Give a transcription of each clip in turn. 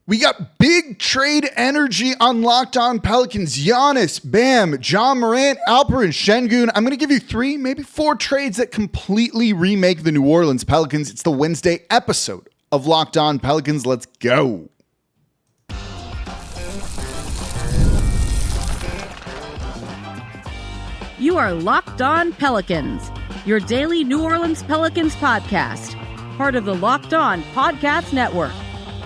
We got big trade energy on Locked On Pelicans. Giannis, Bam, Ja Morant, Alperen Sengun. I'm going to give you 3, maybe 4 trades that completely remake the New Orleans Pelicans. It's the Wednesday episode of Locked On Pelicans. Let's go. You are Locked On Pelicans, your daily New Orleans Pelicans podcast, part of the Locked On Podcast Network,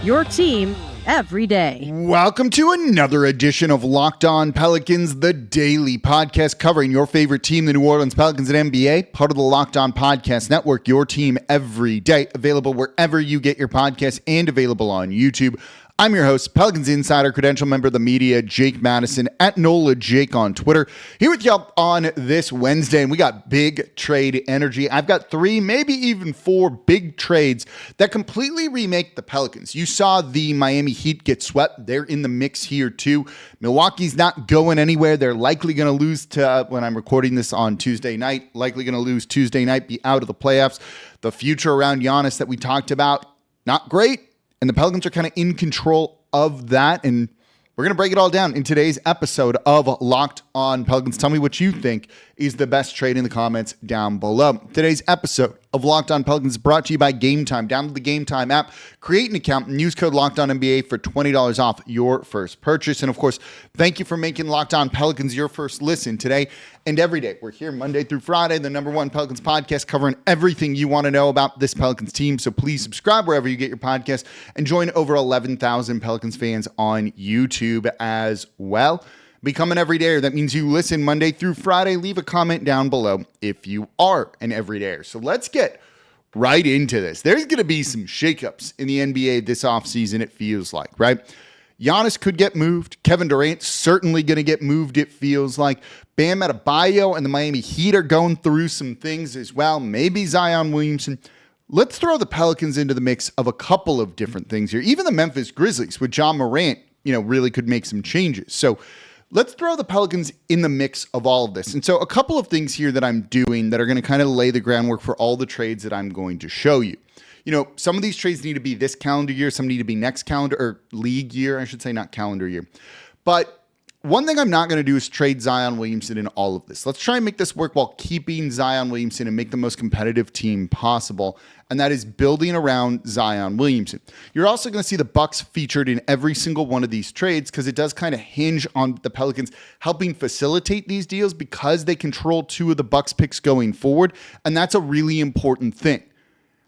your team every day. Welcome to another edition of Locked On Pelicans, the daily podcast covering your favorite team, the New Orleans Pelicans and NBA, part of the Locked On Podcast Network, your team every day, available wherever you get your podcasts and available on YouTube. I'm your host, Pelicans Insider, credential member of the media, Jake Madison, at NOLA Jake on Twitter. Here with y'all on this Wednesday, and we got big trade energy. I've got 3, maybe even 4 big trades that completely remake the Pelicans. You saw the Miami Heat get swept. They're in the mix here too. Milwaukee's not going anywhere. They're likely going to lose to, when I'm recording this on Tuesday night, likely going to lose Tuesday night, be out of the playoffs. The future around Giannis that we talked about, not great. And the Pelicans are kind of in control of that. And we're going to break it all down in today's episode of Locked On Pelicans. Tell me what you think is the best trade in the comments down below. Today's episode of Locked On Pelicans is brought to you by Game Time. Download the Game Time app, create an account, and use code LOCKEDONNBA for $20 off your first purchase. And of course, thank you for making Locked On Pelicans your first listen today and every day. We're here Monday through Friday, the #1 Pelicans podcast, covering everything you want to know about this Pelicans team. So please subscribe wherever you get your podcast and join over 11,000 Pelicans fans on YouTube as well. Become an everydayer. That means you listen Monday through Friday. Leave a comment down below if you are an everydayer. So let's get right into this. There's going to be some shakeups in the NBA this offseason, it feels like, right? Giannis could get moved. Kevin Durant certainly going to get moved, it feels like. Bam Adebayo and the Miami Heat are going through some things as well. Maybe Zion Williamson. Let's throw the Pelicans into the mix of a couple of different things here. Even the Memphis Grizzlies with Ja Morant, really could make some changes. So let's throw the Pelicans in the mix of all of this. And so a couple of things here that I'm doing that are going to kind of lay the groundwork for all the trades that I'm going to show you. Some of these trades need to be this calendar year. Some need to be next calendar or league year. I should say not calendar year. But one thing I'm not going to do is trade Zion Williamson in all of this. Let's try and make this work while keeping Zion Williamson and make the most competitive team possible. And that is building around Zion Williamson. You're also going to see the Bucks featured in every single one of these trades because it does kind of hinge on the Pelicans helping facilitate these deals because they control 2 of the Bucks picks going forward. And that's a really important thing.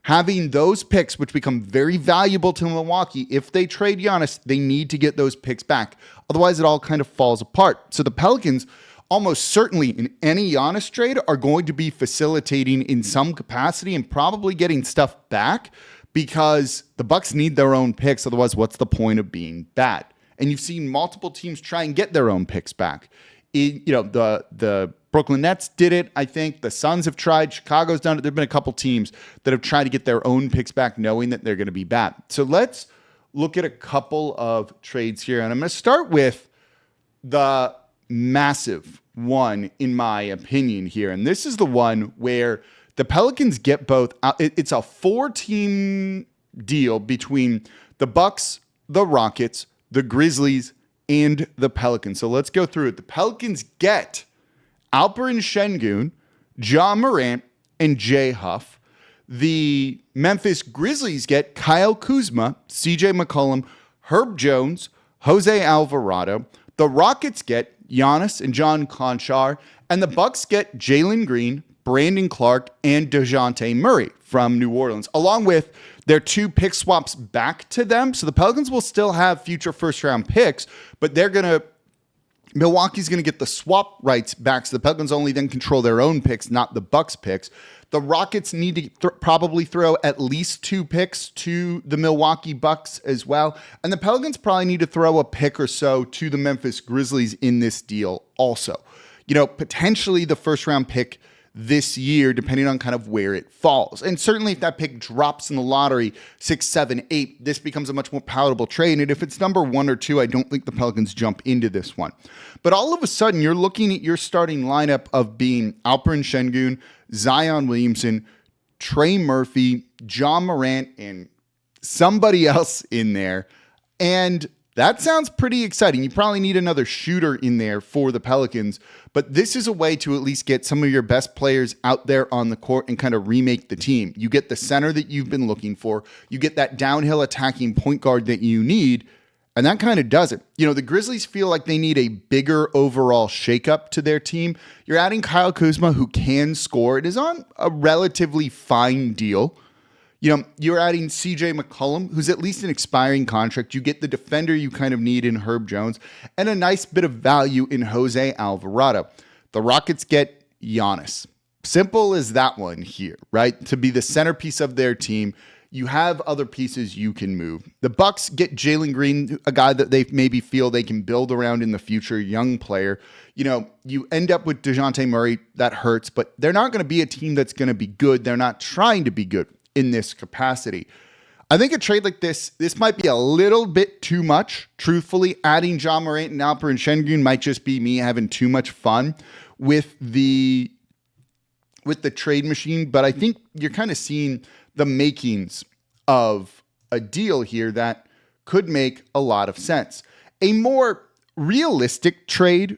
Having those picks, which become very valuable to Milwaukee, if they trade Giannis, they need to get those picks back. Otherwise, it all kind of falls apart. So the Pelicans, almost certainly in any Giannis trade, are going to be facilitating in some capacity and probably getting stuff back because the Bucks need their own picks. Otherwise, what's the point of being bad? And you've seen multiple teams try and get their own picks back. The Brooklyn Nets did it, I think. The Suns have tried. Chicago's done it. There have been a couple teams that have tried to get their own picks back knowing that they're going to be bad. So let's look at a couple of trades here. And I'm going to start with the massive one, in my opinion, here. And this is the one where the Pelicans get both. It's a 4-team deal between the Bucks, the Rockets, the Grizzlies, and the Pelicans. So let's go through it. The Pelicans get Alperen Sengun, Ja Morant, and Jay Huff. The Memphis Grizzlies get Kyle Kuzma, CJ McCollum, Herb Jones, Jose Alvarado. The Rockets get Giannis and John Conchar. And the Bucks get Jalen Green, Brandon Clark, and DeJounte Murray from New Orleans, along with their 2 pick swaps back to them. So the Pelicans will still have future first-round picks, but Milwaukee's going to get the swap rights back, so the Pelicans only then control their own picks, not the Bucks picks. The Rockets need to probably throw at least 2 picks to the Milwaukee Bucks as well. And the Pelicans probably need to throw a pick or so to the Memphis Grizzlies in this deal also. Potentially the first-round pick this year, depending on kind of where it falls. And certainly if that pick drops in the lottery 6, 7, 8, this becomes a much more palatable trade. And if it's number 1 or 2, I don't think the Pelicans jump into this one. But all of a sudden, you're looking at your starting lineup of being Alperen Sengun, Zion Williamson, Trey Murphy, Ja Morant, and somebody else in there. And that sounds pretty exciting. You probably need another shooter in there for the Pelicans, but this is a way to at least get some of your best players out there on the court and kind of remake the team. You get the center that you've been looking for. You get that downhill attacking point guard that you need, and that kind of does it. The Grizzlies feel like they need a bigger overall shakeup to their team. You're adding Kyle Kuzma, who can score. It is on a relatively fine deal. You're adding CJ McCollum, who's at least an expiring contract. You get the defender you kind of need in Herb Jones and a nice bit of value in Jose Alvarado. The Rockets get Giannis. Simple as that one here, right? To be the centerpiece of their team. You have other pieces you can move. The Bucks get Jalen Green, a guy that they maybe feel they can build around in the future, young player. You end up with DeJounte Murray. That hurts, but they're not going to be a team that's going to be good. They're not trying to be good in this capacity. I think a trade like this might be a little bit too much. Truthfully, adding Ja Morant and Alperen Sengun might just be me having too much fun with the trade machine, but I think you're kind of seeing the makings of a deal here that could make a lot of sense. A more realistic trade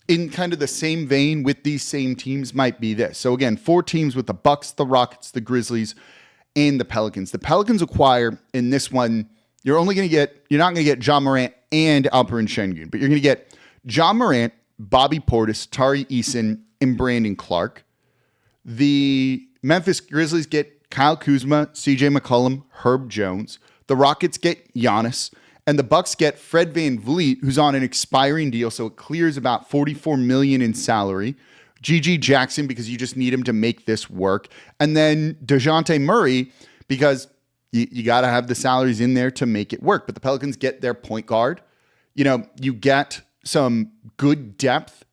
in kind of the same vein with these same teams might be this. So again, 4 teams with the Bucks, the Rockets, the Grizzlies, and the Pelicans. The Pelicans acquire in this one, you're not going to get Ja Morant and Alperen Sengun, but you're going to get Ja Morant, Bobby Portis, Tari Eason, and Brandon Clark. The Memphis Grizzlies get Kyle Kuzma, CJ McCollum, Herb Jones. The Rockets get Giannis. And the Bucks get Fred VanVleet, who's on an expiring deal, so it clears about $44 million in salary. GG Jackson, because you just need him to make this work. And then DeJounte Murray, because you got to have the salaries in there to make it work. But the Pelicans get their point guard. You get some good depth,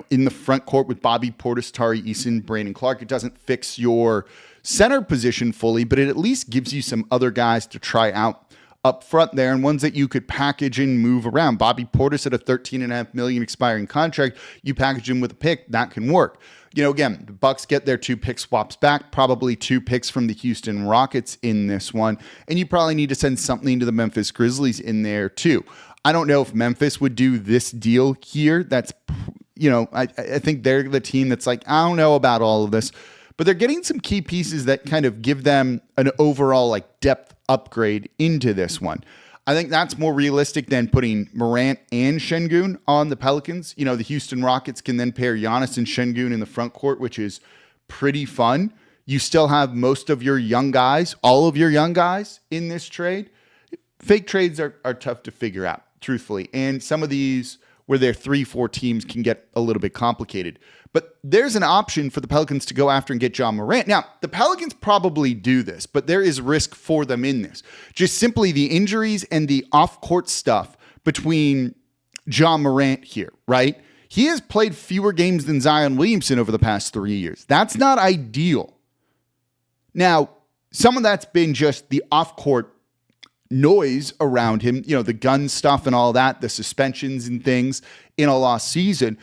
in the front court with Bobby Portis, Tari Eason, Brandon Clark. It doesn't fix your center position fully, but it at least gives you some other guys to try out up front there, and ones that you could package and move around. Bobby Portis at a $13.5 million expiring contract, you package him with a pick, that can work. Again, the Bucks get their 2 pick swaps back, probably 2 picks from the Houston Rockets in this one, and you probably need to send something to the Memphis Grizzlies in there too. I don't know if Memphis would do this deal here. That's, I think they're the team that's like, I don't know about all of this, but they're getting some key pieces that kind of give them an overall depth upgrade into this one. I think that's more realistic than putting Morant and Sengun on the Pelicans. The Houston Rockets can then pair Giannis and Sengun in the front court, which is pretty fun. You still have most of your young guys, all of your young guys in this trade. Fake trades are tough to figure out, truthfully. And some of these where they're 3-4 teams can get a little bit complicated. But there's an option for the Pelicans to go after and get Ja Morant. Now, the Pelicans probably do this, but there is risk for them in this. Just simply the injuries and the off-court stuff between Ja Morant here, right? He has played fewer games than Zion Williamson over the past 3 years. That's not ideal. Now, some of that's been just the off-court noise around him, the gun stuff and all that, the suspensions and things in a lost season.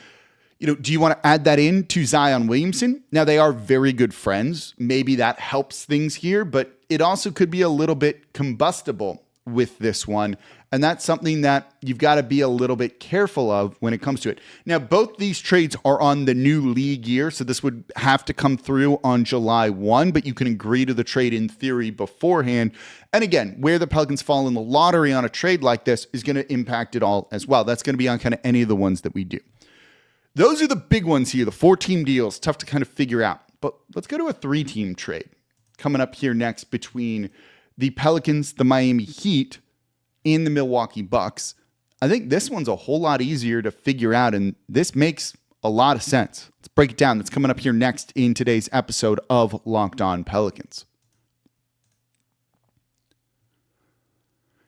Do you want to add that in to Zion Williamson? Now, they are very good friends. Maybe that helps things here, but it also could be a little bit combustible with this one. And that's something that you've got to be a little bit careful of when it comes to it. Now, both these trades are on the new league year, so this would have to come through on July 1, but you can agree to the trade in theory beforehand. And again, where the Pelicans fall in the lottery on a trade like this is going to impact it all as well. That's going to be on kind of any of the ones that we do. Those are the big ones here, the 4-team deals, tough to kind of figure out. But let's go to a 3-team trade coming up here next between the Pelicans, the Miami Heat, and the Milwaukee Bucks. I think this one's a whole lot easier to figure out, and this makes a lot of sense. Let's break it down. That's coming up here next in today's episode of Locked On Pelicans.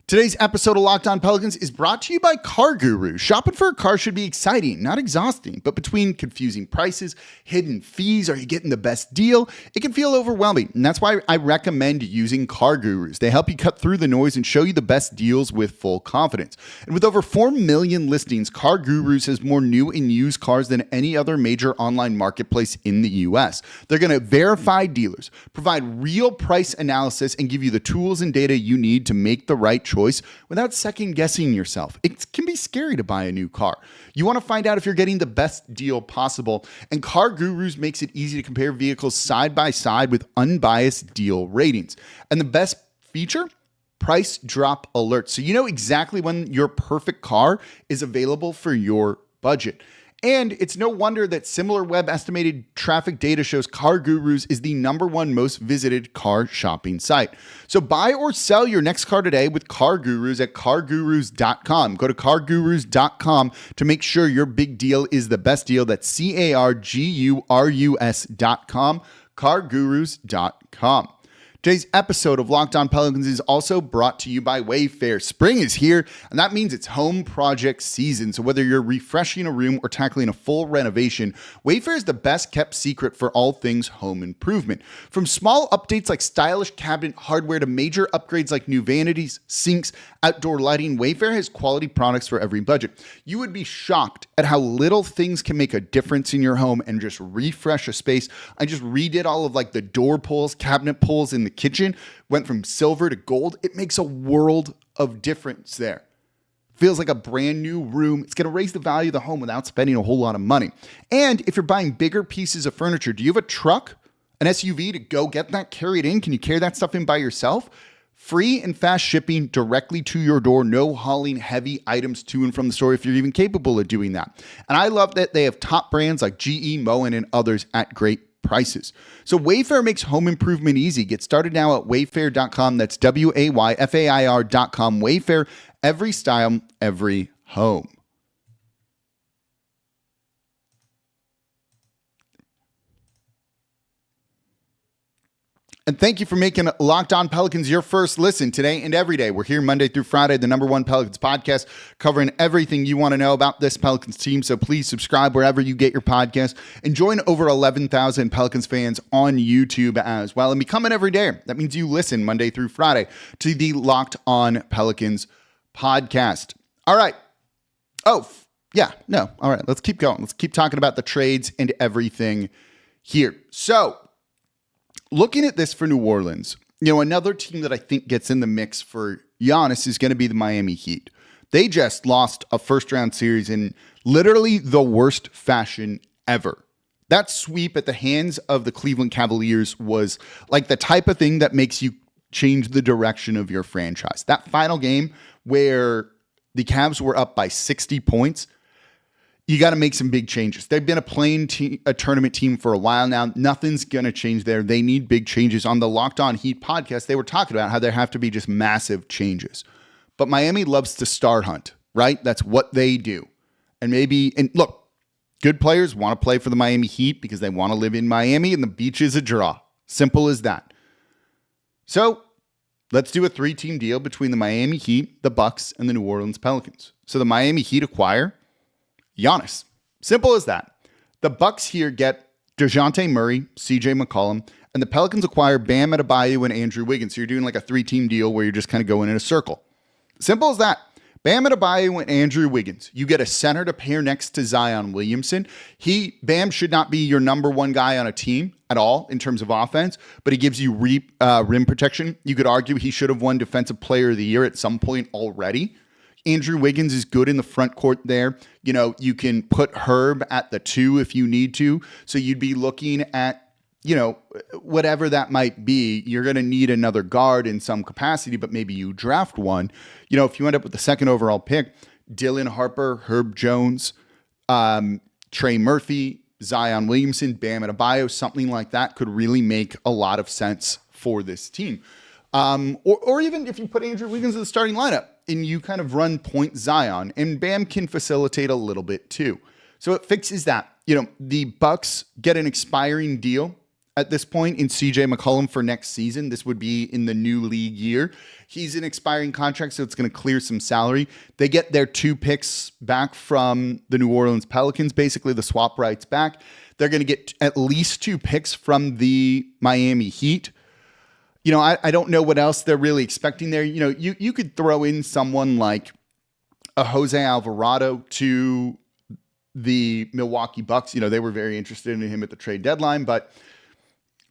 Today's episode of Locked On Pelicans is brought to you by Car Guru. Shopping for a car should be exciting, not exhausting, but between confusing prices, hidden fees, are you getting the best deal? It can feel overwhelming, and that's why I recommend using Car Gurus. They help you cut through the noise and show you the best deals with full confidence. And with over 4 million listings, Car Gurus has more new and used cars than any other major online marketplace in the U.S. They're going to verify dealers, provide real price analysis, and give you the tools and data you need to make the right choice choice without second guessing yourself. It can be scary to buy a new car. You want to find out if you're getting the best deal possible, and Car Gurus makes it easy to compare vehicles side by side with unbiased deal ratings. And the best feature? Price drop alert. So you know exactly when your perfect car is available for your budget. And it's no wonder that similar web estimated traffic data shows Car Gurus is the #1 most visited car shopping site. So buy or sell your next car today with Car Gurus at cargurus.com. Go to cargurus.com to make sure your big deal is the best deal. That's cargurus.com, cargurus.com. Today's episode of Locked On Pelicans is also brought to you by Wayfair. Spring is here, and that means it's home project season. So whether you're refreshing a room or tackling a full renovation, Wayfair is the best kept secret for all things home improvement. From small updates like stylish cabinet hardware to major upgrades like new vanities, sinks, outdoor lighting, Wayfair has quality products for every budget. You would be shocked at how little things can make a difference in your home and just refresh a space. I just redid all of like the door pulls, cabinet pulls in the kitchen, went from silver to gold. It makes a world of difference there. Feels like a brand new room. It's going to raise the value of the home without spending a whole lot of money. And if you're buying bigger pieces of furniture, do you have a truck, an SUV to go get that carried in? Can you carry that stuff in by yourself? Free and fast shipping directly to your door. No hauling heavy items to and from the store if you're even capable of doing that. And I love that they have top brands like GE, Moen, and others at great prices. So Wayfair makes home improvement easy. Get started now at wayfair.com. That's WAYFAIR.com. Wayfair, every style, every home. And thank you for making Locked On Pelicans your first listen today and every day. We're here Monday through Friday, the #1 Pelicans podcast, covering everything you want to know about this Pelicans team. So please subscribe wherever you get your podcast and join over 11,000 Pelicans fans on YouTube as well. And become an everyday. That means you listen Monday through Friday to the Locked On Pelicans podcast. All right. All right. Let's keep going. Let's keep talking about the trades and everything here. So, looking at this for New Orleans, another team that I think gets in the mix for Giannis is going to be the Miami Heat. They just lost a first-round series in literally the worst fashion ever. That sweep at the hands of the Cleveland Cavaliers was like the type of thing that makes you change the direction of your franchise. That final game where the Cavs were up by 60 points, you got to make some big changes. They've been a tournament team for a while now. Nothing's going to change there. They need big changes. On the Locked On Heat podcast, they were talking about how there have to be just massive changes. But Miami loves to star hunt, right? That's what they do. And look, good players want to play for the Miami Heat because they want to live in Miami and the beach is a draw. Simple as that. So let's do a 3-team deal between the Miami Heat, the Bucks, and the New Orleans Pelicans. So the Miami Heat acquire Giannis. Simple as that. The Bucks here get DeJounte Murray, CJ McCollum, and the Pelicans acquire Bam Adebayo and Andrew Wiggins. So you're doing like a 3-team deal where you're just kind of going in a circle. Simple as that. Bam Adebayo and Andrew Wiggins. You get a center to pair next to Zion Williamson. Bam should not be your #1 guy on a team at all in terms of offense, but he gives you rim protection. You could argue he should have won Defensive Player of the Year at some point already. Andrew Wiggins is good in the front court there. You can put Herb at the 2 if you need to. So you'd be looking at, whatever that might be. You're going to need another guard in some capacity, but maybe you draft one. If you end up with the 2nd overall pick, Dylan Harper, Herb Jones, Trey Murphy, Zion Williamson, Bam Adebayo, something like that could really make a lot of sense for this team. Or even if you put Andrew Wiggins in the starting lineup and you kind of run point Zion, and Bam can facilitate a little bit too. So it fixes that. The Bucks get an expiring deal at this point in CJ McCollum for next season. This would be in the new league year. He's an expiring contract, so it's going to clear some salary. They get their 2 picks back from the New Orleans Pelicans, basically the swap rights back. They're going to get at least 2 picks from the Miami Heat. I don't know what else they're really expecting there. You could throw in someone like a Jose Alvarado to the Milwaukee Bucks. They were very interested in him at the trade deadline, but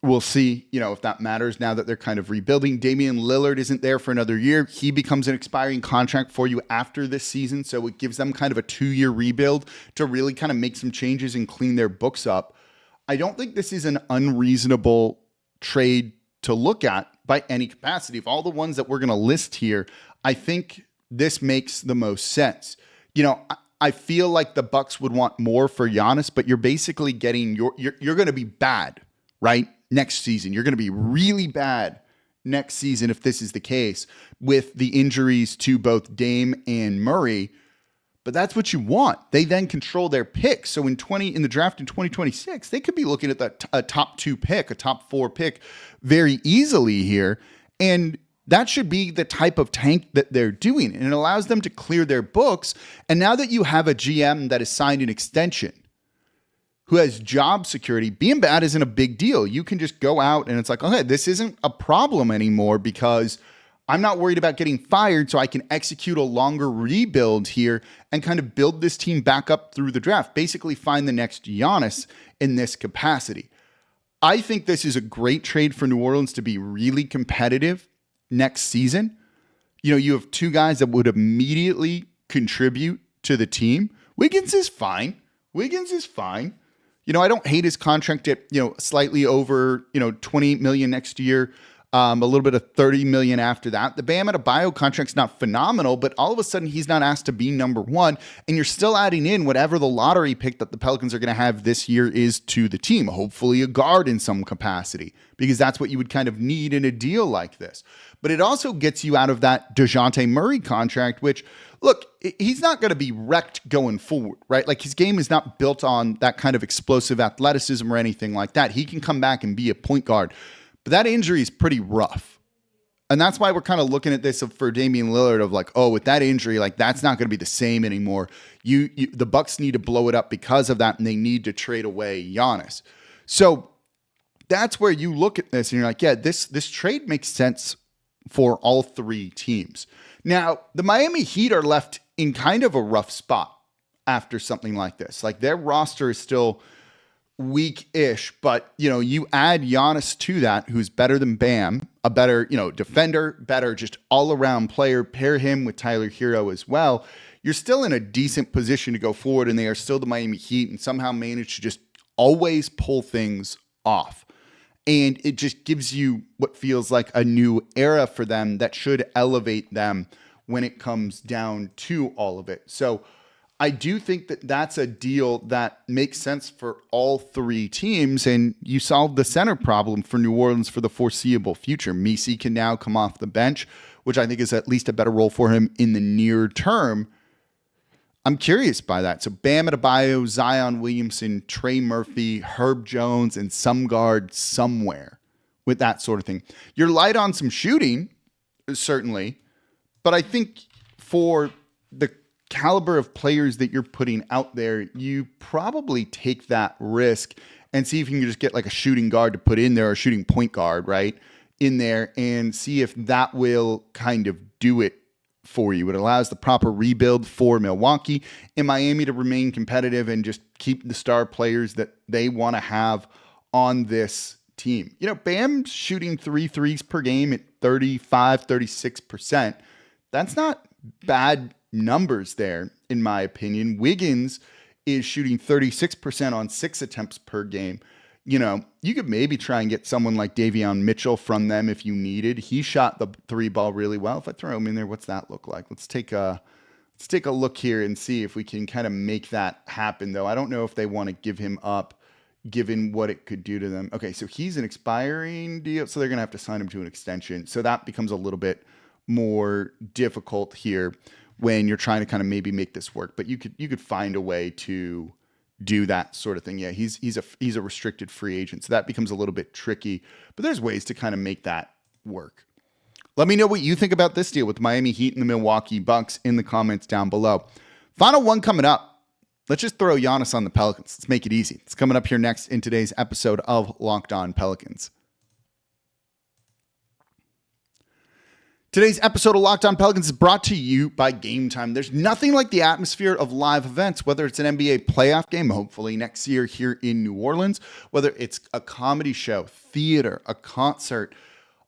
We'll see, if that matters now that they're kind of rebuilding. Damian Lillard isn't there for another year. He becomes an expiring contract for you after this season. So it gives them kind of a 2-year rebuild to really kind of make some changes and clean their books up. I don't think this is an unreasonable trade to look at by any capacity. Of all the ones that we're going to list here, I think this makes the most sense. I feel like the Bucks would want more for Giannis, but you're basically getting you're going to be bad, right? Next season. You're going to be really bad next season if this is the case with the injuries to both Dame and Murray. But that's what you want. They then control their picks. So in the draft in 2026, they could be looking at a top 2 pick, a top 4 pick very easily here. And that should be the type of tank that they're doing. And it allows them to clear their books. And now that you have a GM that has signed an extension, who has job security, being bad isn't a big deal. You can just go out and it's like, okay, this isn't a problem anymore because I'm not worried about getting fired, so I can execute a longer rebuild here and kind of build this team back up through the draft. Basically find the next Giannis in this capacity. I think this is a great trade for New Orleans to be really competitive next season. You have 2 guys that would immediately contribute to the team. Wiggins is fine. I don't hate his contract at, slightly over, $28 million next year, a little bit of $30 million after that. The Bam Adebayo contract's not phenomenal, but all of a sudden he's not asked to be number 1, and you're still adding in whatever the lottery pick that the Pelicans are going to have this year is to the team. Hopefully a guard in some capacity, because that's what you would kind of need in a deal like this. But it also gets you out of that DeJounte Murray contract, which, look, he's not going to be wrecked going forward, right? Like, his game is not built on that kind of explosive athleticism or anything like that. He can come back and be a point guard. But that injury is pretty rough. And that's why we're kind of looking at this for Damian Lillard of like, oh, with that injury, like, that's not going to be the same anymore. The Bucks need to blow it up because of that, and they need to trade away Giannis. So that's where you look at this and you're like, yeah, this trade makes sense for all 3 teams. Now, the Miami Heat are left in kind of a rough spot after something like this. Like, their roster is still weak-ish, but, you add Giannis to that, who's better than Bam, a better, defender, better just all-around player, pair him with Tyler Hero as well. You're still in a decent position to go forward, and they are still the Miami Heat and somehow manage to just always pull things off. And it just gives you what feels like a new era for them that should elevate them when it comes down to all of it. So I do think that that's a deal that makes sense for all 3 teams, and you solve the center problem for New Orleans for the foreseeable future. Messi can now come off the bench, which I think is at least a better role for him in the near term. I'm curious by that. So Bam Adebayo, Zion Williamson, Trey Murphy, Herb Jones, and some guard somewhere with that sort of thing. You're light on some shooting, certainly, but I think for the caliber of players that you're putting out there, you probably take that risk and see if you can just get like a shooting guard to put in there, or a shooting point guard, right, in there, and see if that will kind of do it for you. It allows the proper rebuild for Milwaukee and Miami to remain competitive and just keep the star players that they want to have on this team. Bam's shooting 3 threes per game at 35, 36%. That's not bad numbers there, in my opinion. Wiggins is shooting 36% on 6 attempts per game. You could maybe try and get someone like Davion Mitchell from them if you needed. He shot the 3 ball really well. If I throw him in there, what's that look like? Let's take a look here and see if we can kind of make that happen, though. I don't know if they want to give him up given what it could do to them. Okay, so he's an expiring deal, so they're going to have to sign him to an extension. So that becomes a little bit more difficult here when you're trying to kind of maybe make this work. But you could find a way to do that sort of thing. Yeah, he's a restricted free agent, so that becomes a little bit tricky, but there's ways to kind of make that work. Let me know what you think about this deal with Miami Heat and the Milwaukee Bucks in the comments down below. Final one coming up. Let's just throw Giannis on the Pelicans. Let's make it easy. It's coming up here next in today's episode of Locked On Pelicans. Today's episode of Locked On Pelicans is brought to you by Game Time. There's nothing like the atmosphere of live events, whether it's an NBA playoff game, hopefully next year here in New Orleans, whether it's a comedy show, theater, a concert,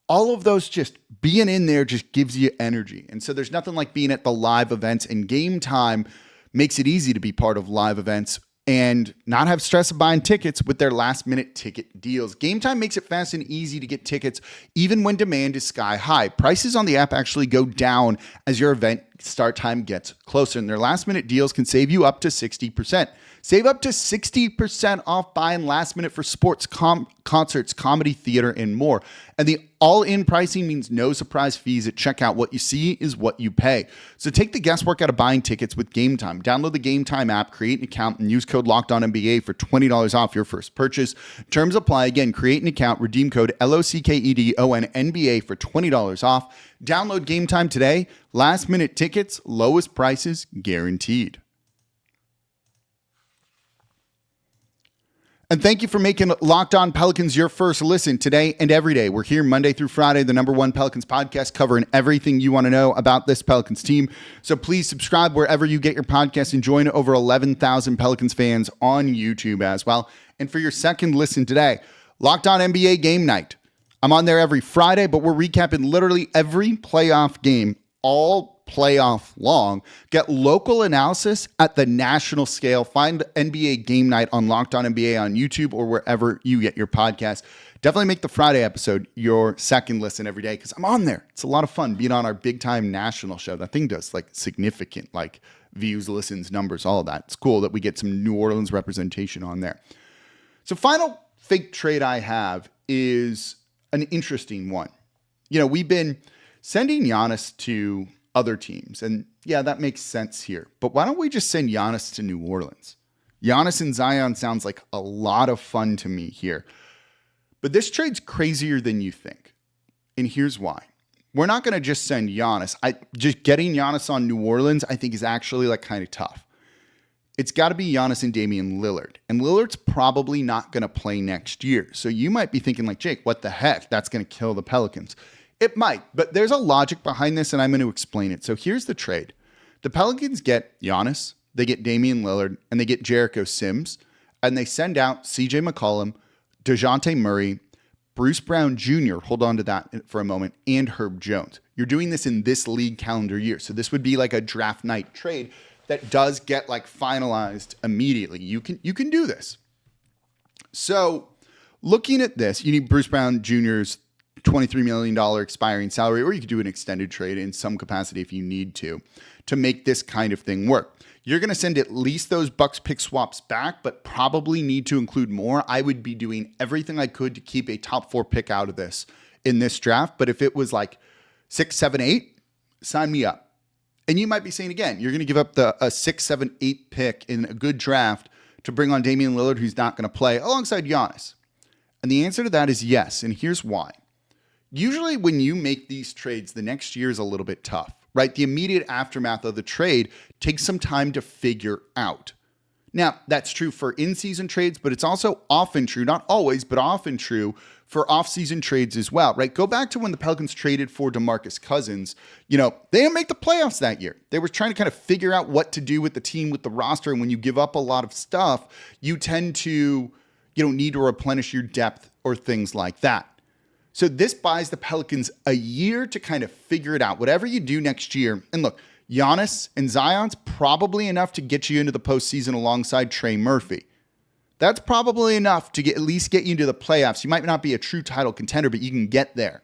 all of those, just being in there just gives you energy. And so there's nothing like being at the live events, and Game Time makes it easy to be part of live events and not have stress of buying tickets with their last-minute ticket deals. Game Time makes it fast and easy to get tickets even when demand is sky high. Prices on the app actually go down as your event start time gets closer, and their last-minute deals can save you up to 60%. Save up to 60% off buying last minute for sports, concerts, comedy, theater, and more. And the all-in pricing means no surprise fees at checkout. What you see is what you pay. So take the guesswork out of buying tickets with Game Time. Download the Game Time app, create an account, and use code LOCKEDONNBA for $20 off your first purchase. Terms apply. Again, create an account, redeem code LOCKEDONNBA for $20 off. Download Game Time today. Last minute tickets, lowest prices guaranteed. And thank you for making Locked On Pelicans your first listen today and every day. We're here Monday through Friday, the #1 Pelicans podcast, covering everything you want to know about this Pelicans team. So please subscribe wherever you get your podcasts and join over 11,000 Pelicans fans on YouTube as well. And for your second listen today, Locked On NBA Game Night. I'm on there every Friday, but we're recapping literally every playoff game all playoff long. Get local analysis at the national scale. Find NBA Game Night on Locked On NBA on YouTube or wherever you get your podcast. Definitely make the Friday episode your second listen every day because I'm on there. It's a lot of fun being on our big time national show. That thing does like significant like views, listens, numbers, all of that. It's cool that we get some New Orleans representation on there. So final fake trade I have is an interesting one. You know, we've been sending Giannis to other teams. And yeah, that makes sense here. But why don't we just send Giannis to New Orleans? Giannis and Zion sounds like a lot of fun to me here. But this trade's crazier than you think. And here's why. We're not going to just send Giannis. Just getting Giannis on New Orleans, I think, is actually like kind of tough. It's got to be Giannis and Damian Lillard. And Lillard's probably not going to play next year. So you might be thinking like, Jake, what the heck? That's going to kill the Pelicans. It might, but there's a logic behind this, and I'm going to explain it. So here's the trade. The Pelicans get Giannis, they get Damian Lillard, and they get Jericho Sims, and they send out CJ McCollum, DeJounte Murray, Bruce Brown Jr., hold on to that for a moment, and Herb Jones. You're doing this in this league calendar year. So this would be like a draft night trade that does get like finalized immediately. You can do this. So looking at this, you need Bruce Brown Jr.'s $23 million expiring salary, or you could do an extended trade in some capacity if you need to make this kind of thing work. You're going to send at least those Bucks pick swaps back, but probably need to include more. I would be doing everything I could to keep a top 4 pick out of this in this draft. But if it was like 6, 7, 8, sign me up. And you might be saying again, you're going to give up a 6, 7, 8 pick in a good draft to bring on Damian Lillard, who's not going to play alongside Giannis. And the answer to that is yes. And here's why. Usually when you make these trades, the next year is a little bit tough, right? The immediate aftermath of the trade takes some time to figure out. Now, that's true for in-season trades, but it's also often true, not always, but often true for off-season trades as well, right? Go back to when the Pelicans traded for DeMarcus Cousins. You know, they didn't make the playoffs that year. They were trying to kind of figure out what to do with the team, with the roster, and when you give up a lot of stuff, you tend to, need to replenish your depth or things like that. So this buys the Pelicans a year to kind of figure it out. Whatever you do next year, and look, Giannis and Zion's probably enough to get you into the postseason alongside Trey Murphy. That's probably enough to at least get you into the playoffs. You might not be a true title contender, but you can get there.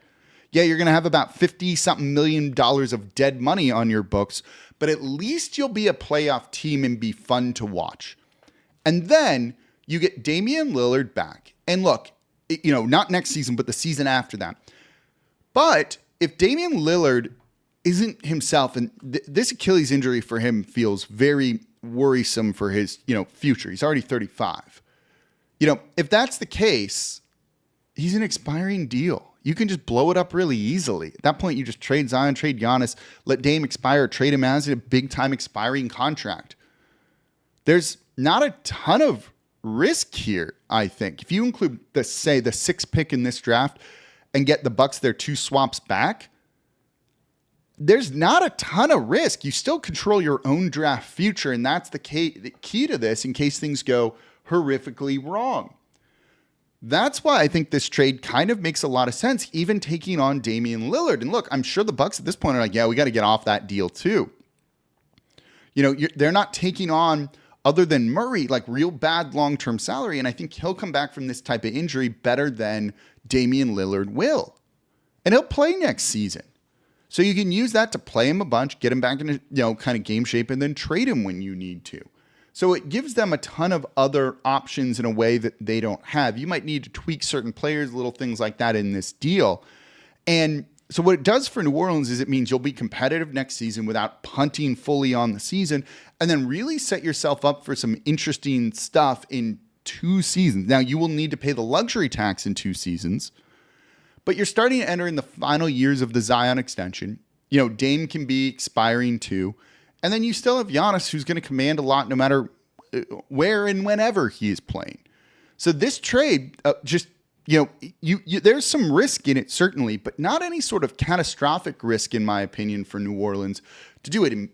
Yeah, you're going to have about $50-something million of dead money on your books, but at least you'll be a playoff team and be fun to watch. And then you get Damian Lillard back. And look, not next season, but the season after that. But if Damian Lillard isn't himself, and this Achilles injury for him feels very worrisome for his, future. He's already 35. If that's the case, he's an expiring deal. You can just blow it up really easily. At that point, you just trade Zion, trade Giannis, let Dame expire, trade him as a big-time expiring contract. There's not a ton of risk here, I think. If you include the 6th pick in this draft and get the Bucks their 2 swaps back, there's not a ton of risk. You still control your own draft future, and that's the key to this in case things go horrifically wrong. That's why I think this trade kind of makes a lot of sense, even taking on Damian Lillard. And look, I'm sure the Bucks at this point are like, yeah, we got to get off that deal too. They're not taking on, other than Murray, like real bad long-term salary. And I think he'll come back from this type of injury better than Damian Lillard will. And he'll play next season. So you can use that to play him a bunch, get him back into, kind of game shape, and then trade him when you need to. So it gives them a ton of other options in a way that they don't have. You might need to tweak certain players, little things like that in this deal. And so what it does for New Orleans is it means you'll be competitive next season without punting fully on the season, and then really set yourself up for some interesting stuff in 2 seasons. Now, you will need to pay the luxury tax in 2 seasons, but you're starting to enter in the final years of the Zion extension. Dame can be expiring too. And then you still have Giannis, who's going to command a lot no matter where and whenever he is playing. So this trade, there's some risk in it, certainly, but not any sort of catastrophic risk, in my opinion, for New Orleans to do it. And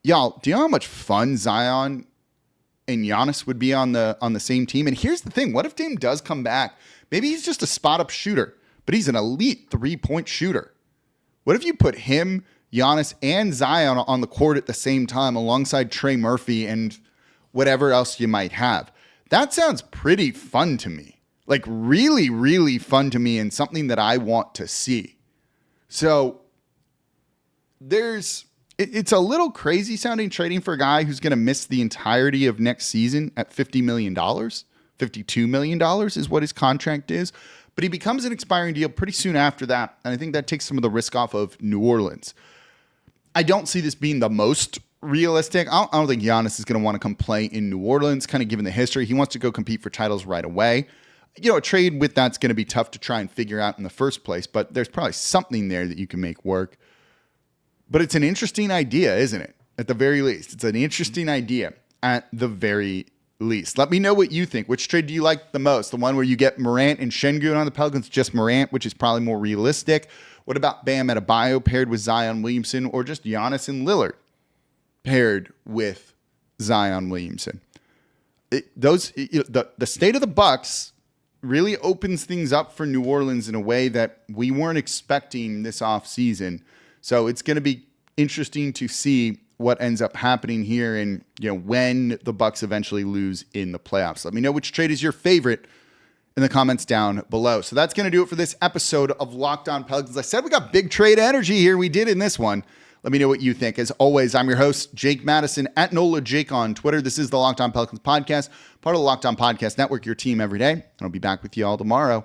y'all, do you know how much fun Zion and Giannis would be on the same team? And here's the thing. What if Dame does come back? Maybe he's just a spot-up shooter, but he's an elite 3-point shooter. What if you put him, Giannis, and Zion on the court at the same time alongside Trey Murphy and whatever else you might have? That sounds pretty fun to me. Like really, really fun to me, and something that I want to see. So it's a little crazy sounding trading for a guy who's going to miss the entirety of next season at $50 million. $52 million is what his contract is. But he becomes an expiring deal pretty soon after that. And I think that takes some of the risk off of New Orleans. I don't see this being the most realistic. I don't think Giannis is going to want to come play in New Orleans, kind of given the history. He wants to go compete for titles right away. A trade with that's going to be tough to try and figure out in the first place, but there's probably something there that you can make work. But it's an interesting idea, isn't it? At the very least. It's an interesting idea at the very least. Let me know what you think. Which trade do you like the most? The one where you get Morant and Sengun on the Pelicans, just Morant, which is probably more realistic. What about Bam Adebayo paired with Zion Williamson, or just Giannis and Lillard paired with Zion Williamson? The state of the Bucks really opens things up for New Orleans in a way that we weren't expecting this offseason. So it's going to be interesting to see what ends up happening here and when the Bucks eventually lose in the playoffs. Let me know which trade is your favorite in the comments down below. So that's going to do it for this episode of Locked On Pelicans. I said we got big trade energy here. We did in this one. Let me know what you think. As always, I'm your host, Jake Madison, at NolaJake on Twitter. This is the Locked On Pelicans podcast, part of the Locked On Podcast Network, your team every day. And I'll be back with you all tomorrow.